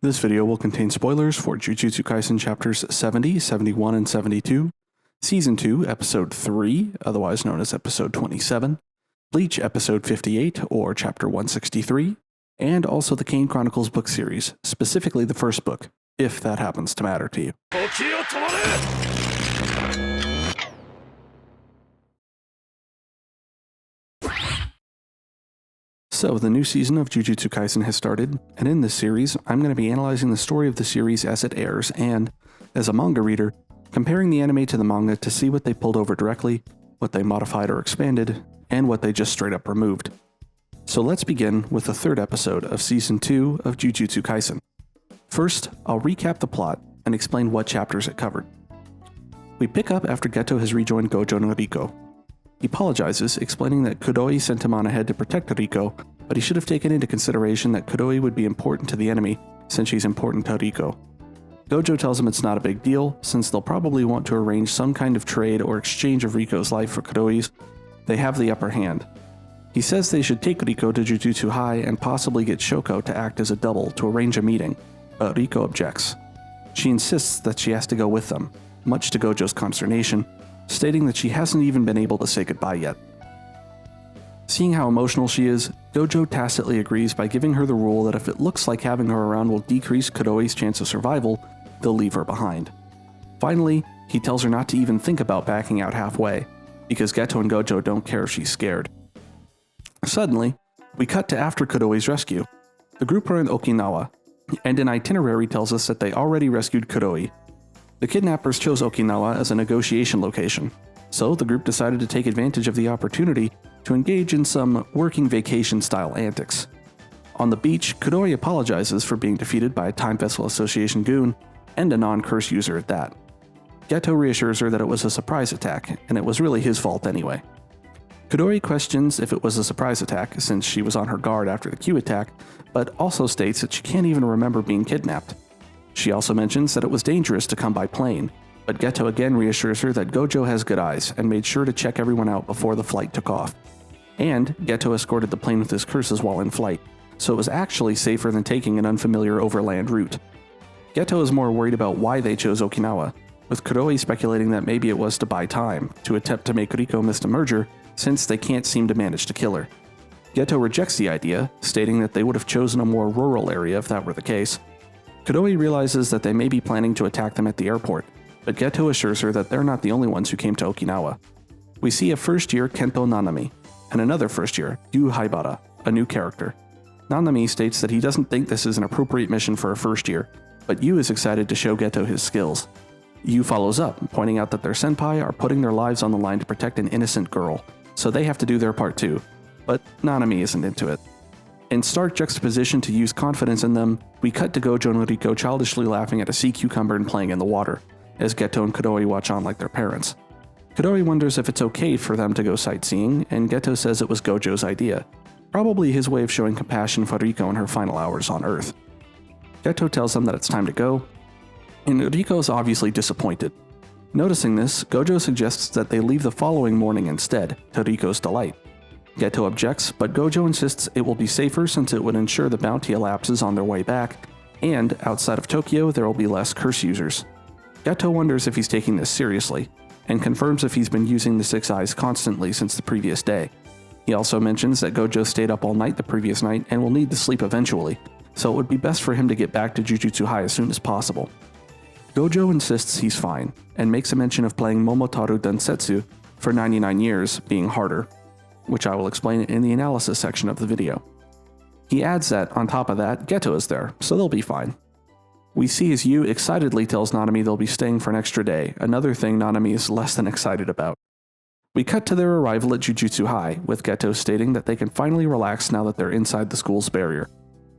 This video will contain spoilers for Jujutsu Kaisen chapters 70, 71, and 72, Season 2, Episode 3, otherwise known as Episode 27, Bleach Episode 58, or Chapter 163, and also the Kane Chronicles book series, specifically the first book, if that happens to matter to you. So, the new season of Jujutsu Kaisen has started, and in this series, I'm going to be analyzing the story of the series as it airs and, as a manga reader, comparing the anime to the manga to see what they pulled over directly, what they modified or expanded, and what they just straight up removed. So let's begin with the third episode of Season 2 of Jujutsu Kaisen. First, I'll recap the plot and explain what chapters it covered. We pick up after Geto has rejoined Gojo and Riko. He apologizes, explaining that Kudoi sent him on ahead to protect Riko, but he should have taken into consideration that Kudoi would be important to the enemy since she's important to Riko. Gojo tells him it's not a big deal, since they'll probably want to arrange some kind of trade or exchange of Riko's life for Kudoi's. They have the upper hand. He says they should take Riko to Jujutsu High and possibly get Shoko to act as a double to arrange a meeting, but Riko objects. She insists that she has to go with them, much to Gojo's consternation, stating that she hasn't even been able to say goodbye yet. Seeing how emotional she is, Gojo tacitly agrees by giving her the rule that if it looks like having her around will decrease Kudoi's chance of survival, they'll leave her behind. Finally, he tells her not to even think about backing out halfway, because Geto and Gojo don't care if she's scared. Suddenly, we cut to after Kudoi's rescue. The group are in Okinawa, and an itinerary tells us that they already rescued Kudoi. The kidnappers chose Okinawa as a negotiation location, so the group decided to take advantage of the opportunity to engage in some working vacation-style antics. On the beach, Kudoi apologizes for being defeated by a Time Vessel Association goon, and a non-curse user at that. Geto reassures her that it was a surprise attack, and it was really his fault anyway. Kudoi questions if it was a surprise attack, since she was on her guard after the Q attack, but also states that she can't even remember being kidnapped. She also mentions that it was dangerous to come by plane, but Geto again reassures her that Gojo has good eyes and made sure to check everyone out before the flight took off. And Geto escorted the plane with his curses while in flight, so it was actually safer than taking an unfamiliar overland route. Geto is more worried about why they chose Okinawa, with Kudoi speculating that maybe it was to buy time, to attempt to make Riko miss the merger, since they can't seem to manage to kill her. Geto rejects the idea, stating that they would have chosen a more rural area if that were the case. Kudoi realizes that they may be planning to attack them at the airport, but Geto assures her that they're not the only ones who came to Okinawa. We see a first-year Kento Nanami, and another first-year, Yu Haibara, a new character. Nanami states that he doesn't think this is an appropriate mission for a first year, but Yu is excited to show Geto his skills. Yu follows up, pointing out that their senpai are putting their lives on the line to protect an innocent girl, so they have to do their part too, but Nanami isn't into it. In stark juxtaposition to Yu's confidence in them, we cut to Gojo and Riko childishly laughing at a sea cucumber and playing in the water, as Geto and Kudoi watch on like their parents. Kudoi wonders if it's okay for them to go sightseeing, and Geto says it was Gojo's idea, probably his way of showing compassion for Riko in her final hours on Earth. Geto tells them that it's time to go, and Riko is obviously disappointed. Noticing this, Gojo suggests that they leave the following morning instead, to Riko's delight. Geto objects, but Gojo insists it will be safer since it would ensure the bounty elapses on their way back, and outside of Tokyo there will be less curse users. Geto wonders if he's taking this seriously, and confirms if he's been using the Six Eyes constantly since the previous day. He also mentions that Gojo stayed up all night the previous night and will need to sleep eventually, so it would be best for him to get back to Jujutsu High as soon as possible. Gojo insists he's fine, and makes a mention of playing Momotaru Densetsu for 99 years being harder, which I will explain in the analysis section of the video. He adds that, on top of that, Geto is there, so they'll be fine. We see as Yu excitedly tells Nanami they'll be staying for an extra day, another thing Nanami is less than excited about. We cut to their arrival at Jujutsu High, with Geto stating that they can finally relax now that they're inside the school's barrier.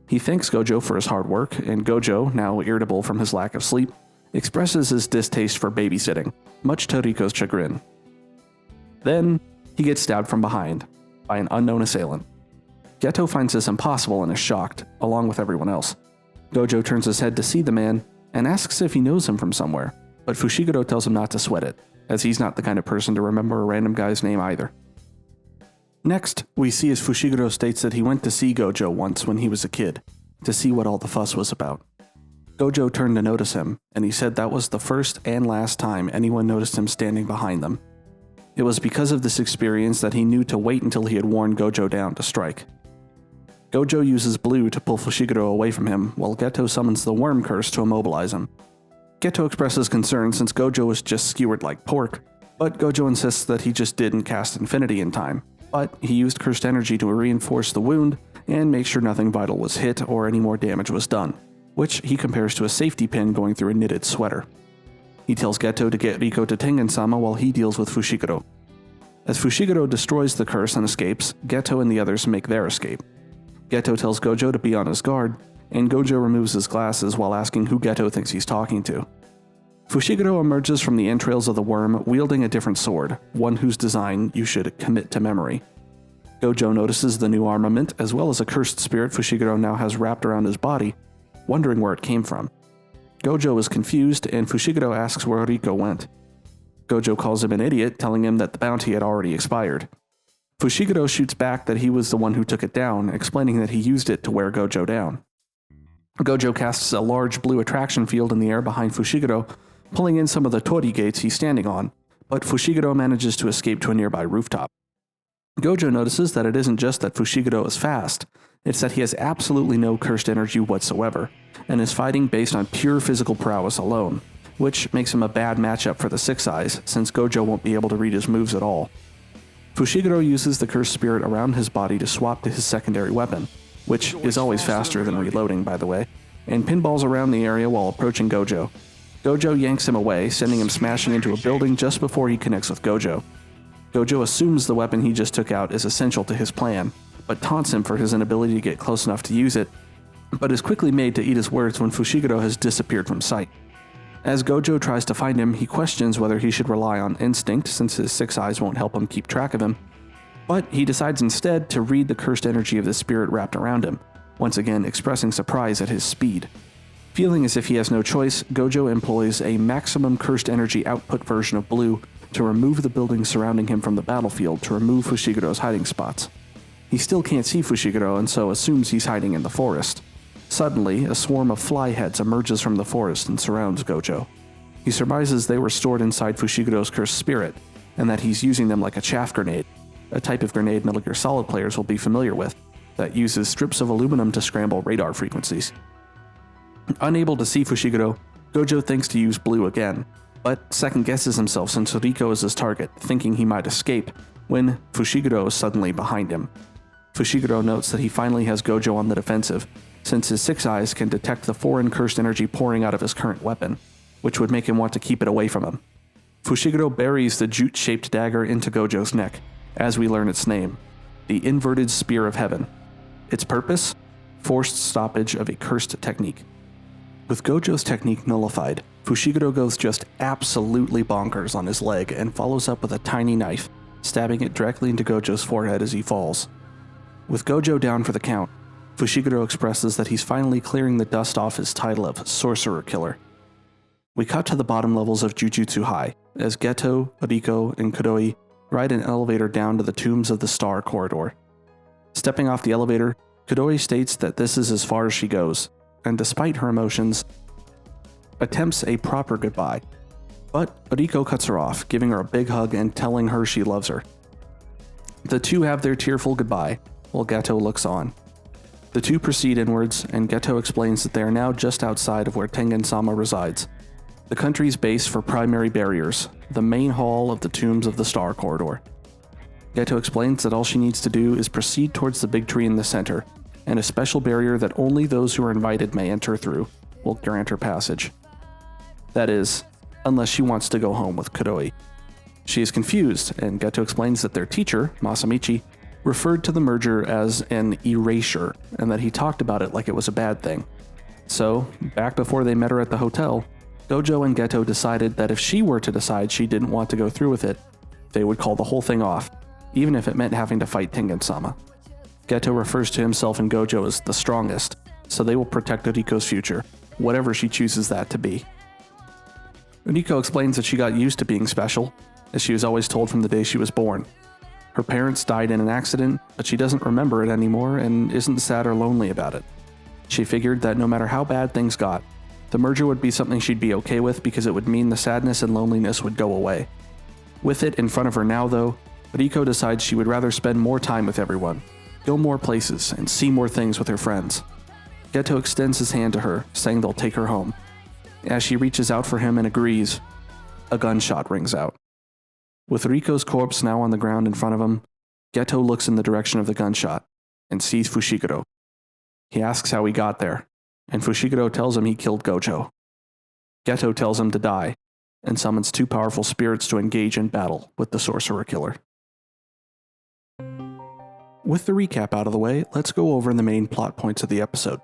He thanks Gojo for his hard work, and Gojo, now irritable from his lack of sleep, expresses his distaste for babysitting, much to Riko's chagrin. Then, he gets stabbed from behind, by an unknown assailant. Geto finds this impossible and is shocked, along with everyone else. Gojo turns his head to see the man, and asks if he knows him from somewhere, but Fushiguro tells him not to sweat it, as he's not the kind of person to remember a random guy's name either. Next, we see as Fushiguro states that he went to see Gojo once when he was a kid, to see what all the fuss was about. Gojo turned to notice him, and he said that was the first and last time anyone noticed him standing behind them. It was because of this experience that he knew to wait until he had worn Gojo down to strike. Gojo uses blue to pull Fushiguro away from him, while Geto summons the worm curse to immobilize him. Geto expresses concern since Gojo was just skewered like pork, but Gojo insists that he just didn't cast Infinity in time, but he used cursed energy to reinforce the wound and make sure nothing vital was hit or any more damage was done, which he compares to a safety pin going through a knitted sweater. He tells Geto to get Riko to Tengen-sama while he deals with Fushiguro. As Fushiguro destroys the curse and escapes, Geto and the others make their escape. Geto tells Gojo to be on his guard, and Gojo removes his glasses while asking who Geto thinks he's talking to. Fushiguro emerges from the entrails of the worm wielding a different sword, one whose design you should commit to memory. Gojo notices the new armament as well as a cursed spirit Fushiguro now has wrapped around his body, wondering where it came from. Gojo is confused and Fushiguro asks where Riko went. Gojo calls him an idiot, telling him that the bounty had already expired. Fushiguro shoots back that he was the one who took it down, explaining that he used it to wear Gojo down. Gojo casts a large blue attraction field in the air behind Fushiguro, pulling in some of the torii gates he's standing on, but Fushiguro manages to escape to a nearby rooftop. Gojo notices that it isn't just that Fushiguro is fast, it's that he has absolutely no cursed energy whatsoever, and is fighting based on pure physical prowess alone, which makes him a bad matchup for the Six Eyes, since Gojo won't be able to read his moves at all. Fushiguro uses the cursed spirit around his body to swap to his secondary weapon, which is always faster than reloading, by the way, and pinballs around the area while approaching Gojo. Gojo yanks him away, sending him smashing into a building just before he connects with Gojo. Gojo assumes the weapon he just took out is essential to his plan, but taunts him for his inability to get close enough to use it, but is quickly made to eat his words when Fushiguro has disappeared from sight. As Gojo tries to find him, he questions whether he should rely on instinct since his Six Eyes won't help him keep track of him, but he decides instead to read the cursed energy of the spirit wrapped around him, once again expressing surprise at his speed. Feeling as if he has no choice, Gojo employs a maximum cursed energy output version of blue to remove the buildings surrounding him from the battlefield to remove Fushiguro's hiding spots. He still can't see Fushiguro and so assumes he's hiding in the forest. Suddenly, a swarm of fly heads emerges from the forest and surrounds Gojo. He surmises they were stored inside Fushiguro's cursed spirit, and that he's using them like a chaff grenade, a type of grenade Metal Gear Solid players will be familiar with, that uses strips of aluminum to scramble radar frequencies. Unable to see Fushiguro, Gojo thinks to use blue again, but second-guesses himself since Riko is his target, thinking he might escape, when Fushiguro is suddenly behind him. Fushiguro notes that he finally has Gojo on the defensive, since his Six Eyes can detect the foreign cursed energy pouring out of his current weapon, which would make him want to keep it away from him. Fushiguro buries the jute-shaped dagger into Gojo's neck, as we learn its name, the Inverted Spear of Heaven. Its purpose? Forced stoppage of a cursed technique. With Gojo's technique nullified, Fushiguro goes just absolutely bonkers on his leg and follows up with a tiny knife, stabbing it directly into Gojo's forehead as he falls. With Gojo down for the count, Fushiguro expresses that he's finally clearing the dust off his title of Sorcerer Killer. We cut to the bottom levels of Jujutsu High, as Geto, Riko, and Kuroi ride an elevator down to the Tombs of the Star corridor. Stepping off the elevator, Kuroi states that this is as far as she goes, and despite her emotions, attempts a proper goodbye. But Riko cuts her off, giving her a big hug and telling her she loves her. The two have their tearful goodbye, while Geto looks on. The two proceed inwards, and Geto explains that they are now just outside of where Tengen-sama resides, the country's base for primary barriers, the main hall of the Tombs of the Star corridor. Geto explains that all she needs to do is proceed towards the big tree in the center, and a special barrier that only those who are invited may enter through will grant her passage. That is, unless she wants to go home with Kuroi. She is confused, and Geto explains that their teacher, Masamichi, referred to the merger as an erasure, and that he talked about it like it was a bad thing. So, back before they met her at the hotel, Gojo and Geto decided that if she were to decide she didn't want to go through with it, they would call the whole thing off, even if it meant having to fight Tengen-sama. Geto refers to himself and Gojo as the strongest, so they will protect Riko's future, whatever she chooses that to be. Riko explains that she got used to being special, as she was always told from the day she was born. Her parents died in an accident, but she doesn't remember it anymore and isn't sad or lonely about it. She figured that no matter how bad things got, The merger would be something she'd be okay with because it would mean the sadness and loneliness would go away. With it in front of her now though, Riko decides she would rather spend more time with everyone, go more places, and see more things with her friends. Geto extends his hand to her, saying they'll take her home. As she reaches out for him and agrees, a gunshot rings out. With Riko's corpse now on the ground in front of him, Geto looks in the direction of the gunshot and sees Fushiguro. He asks how he got there, and Fushiguro tells him he killed Gojo. Geto tells him to die, and summons 2 powerful spirits to engage in battle with the Sorcerer Killer. With the recap out of the way, let's go over the main plot points of the episode.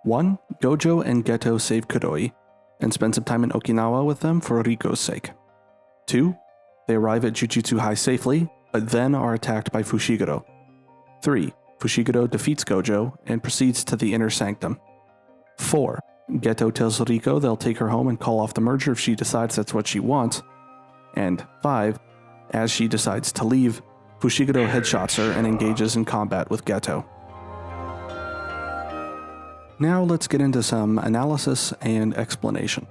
1. Gojo and Geto save Kuroi, and spend some time in Okinawa with them for Riko's sake. 2. They arrive at Jujutsu High safely, but then are attacked by Fushiguro. 3. Fushiguro defeats Gojo and proceeds to the inner sanctum. 4. Geto tells Riko they'll take her home and call off the merger if she decides that's what she wants. And 5. As she decides to leave, Fushiguro headshots her and engages in combat with Geto. Now let's get into some analysis and explanation.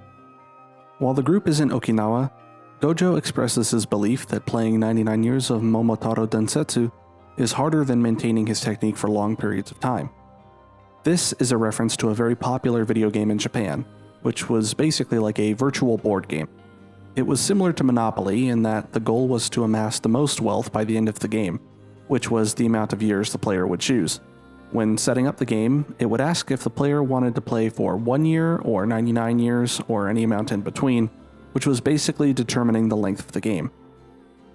While the group is in Okinawa, Gojo expresses his belief that playing 99 years of Momotaro Densetsu is harder than maintaining his technique for long periods of time. This is a reference to a very popular video game in Japan, which was basically like a virtual board game. It was similar to Monopoly in that the goal was to amass the most wealth by the end of the game, which was the amount of years the player would choose. When setting up the game, it would ask if the player wanted to play for 1 year or 99 years or any amount in between, which was basically determining the length of the game.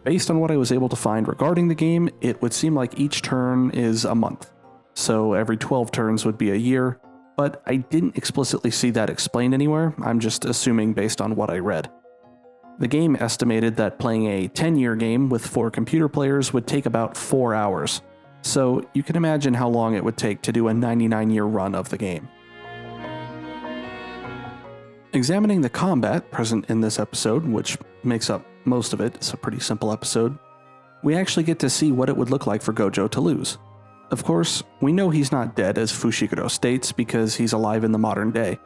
Based on what I was able to find regarding the game, it would seem like each turn is a month, so every 12 turns would be a year, but I didn't explicitly see that explained anywhere. I'm just assuming based on what I read. The game estimated that playing a 10-year game with 4 computer players would take about 4 hours, so you can imagine how long it would take to do a 99-year run of the game. Examining the combat present in this episode, which makes up most of it, it's a pretty simple episode, we actually get to see what it would look like for Gojo to lose. Of course, we know he's not dead as Fushiguro states because he's alive in the modern day.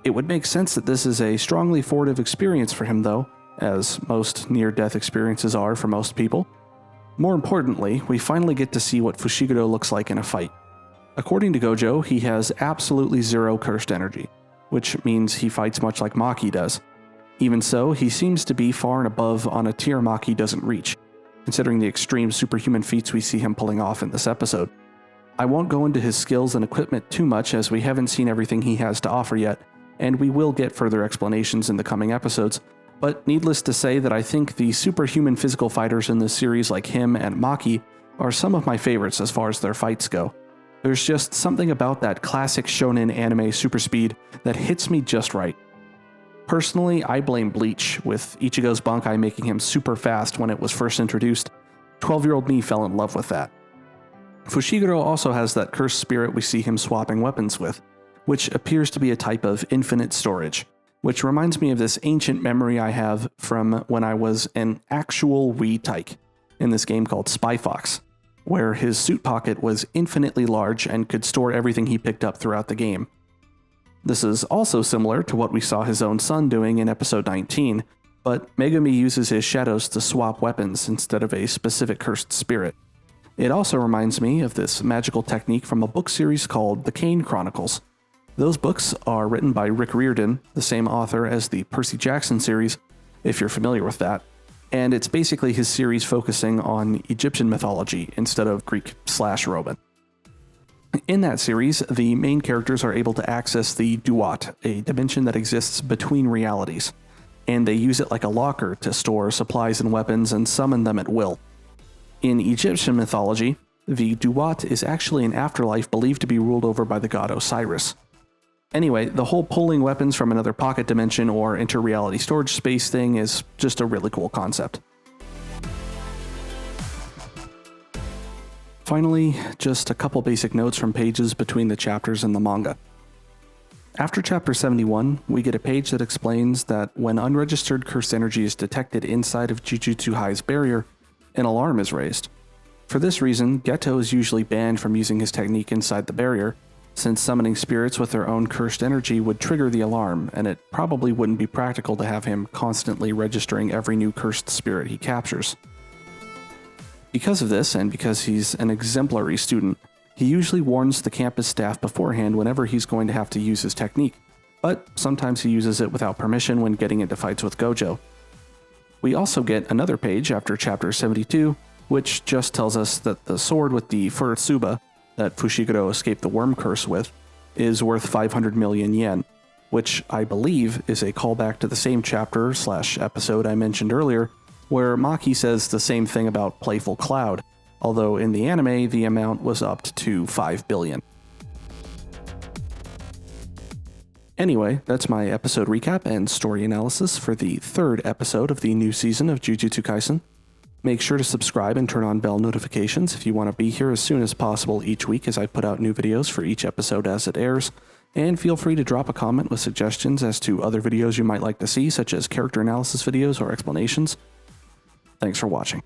It would make sense that this is a strongly formative experience for him though, as most near-death experiences are for most people. More importantly, we finally get to see what Fushiguro looks like in a fight. According to Gojo, he has absolutely 0 cursed energy, which means he fights much like Maki does. Even so, he seems to be far and above on a tier Maki doesn't reach, considering the extreme superhuman feats we see him pulling off in this episode. I won't go into his skills and equipment too much as we haven't seen everything he has to offer yet, and we will get further explanations in the coming episodes, but needless to say that I think the superhuman physical fighters in this series like him and Maki are some of my favorites as far as their fights go. There's just something about that classic shonen anime super speed that hits me just right. Personally, I blame Bleach, with Ichigo's Bankai making him super fast when it was first introduced. 12-year-old me fell in love with that. Fushiguro also has that cursed spirit we see him swapping weapons with, which appears to be a type of infinite storage, which reminds me of this ancient memory I have from when I was an actual Wii tyke in this game called Spy Fox, where his suit pocket was infinitely large and could store everything he picked up throughout the game. This is also similar to what we saw his own son doing in episode 19, but Megumi uses his shadows to swap weapons instead of a specific cursed spirit. It also reminds me of this magical technique from a book series called The Kane Chronicles. Those books are written by Rick Riordan, the same author as the Percy Jackson series, if you're familiar with that, and it's basically his series focusing on Egyptian mythology instead of Greek/Roman. In that series, the main characters are able to access the Duat, a dimension that exists between realities, and they use it like a locker to store supplies and weapons and summon them at will. In Egyptian mythology, the Duat is actually an afterlife believed to be ruled over by the god Osiris. Anyway, the whole pulling weapons from another pocket dimension or inter-reality storage space thing is just a really cool concept. Finally, just a couple basic notes from pages between the chapters in the manga. After chapter 71, we get a page that explains that when unregistered cursed energy is detected inside of Jujutsu High's barrier, an alarm is raised. For this reason, Geto is usually banned from using his technique inside the barrier, since summoning spirits with their own cursed energy would trigger the alarm, and it probably wouldn't be practical to have him constantly registering every new cursed spirit he captures. Because of this, and because he's an exemplary student, he usually warns the campus staff beforehand whenever he's going to have to use his technique, but sometimes he uses it without permission when getting into fights with Gojo. We also get another page after chapter 72, which just tells us that the sword with the Furutsuba that Fushiguro escaped the worm curse with is worth 500 million yen, which I believe is a callback to the same chapter/episode I mentioned earlier, where Maki says the same thing about Playful Cloud, although in the anime the amount was upped to 5 billion. Anyway, that's my episode recap and story analysis for the third episode of the new season of Jujutsu Kaisen. Make sure to subscribe and turn on bell notifications if you want to be here as soon as possible each week as I put out new videos for each episode as it airs, and feel free to drop a comment with suggestions as to other videos you might like to see, such as character analysis videos or explanations. Thanks for watching.